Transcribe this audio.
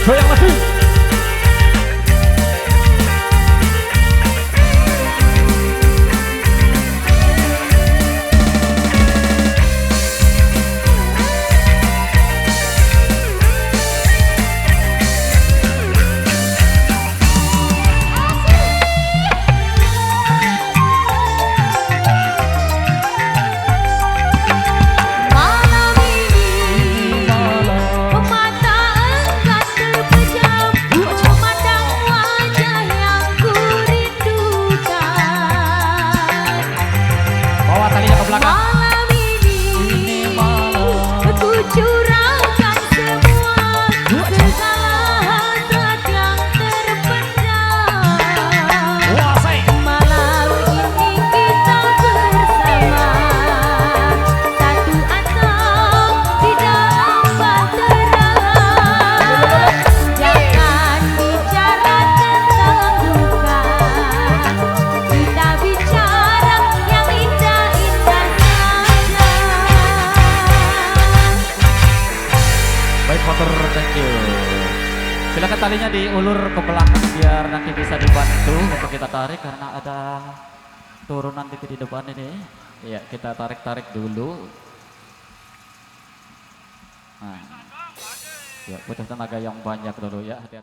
goyang lagi. Malam ini aku curahkan semua segala hasrat yang terpendam. Malam ini kita bersama satu atap di dalam bahtera. Jangan bicara tentang duka, kita bicara yang indah-indah. Baik motor, thank you. Silakan talinya diulur ke belakang biar nanti bisa dibantu untuk kita tarik karena ada turunan di depan ini. Ya, kita tarik-tarik dulu. Nah, ya butuh tenaga yang banyak dulu ya, hati-hati.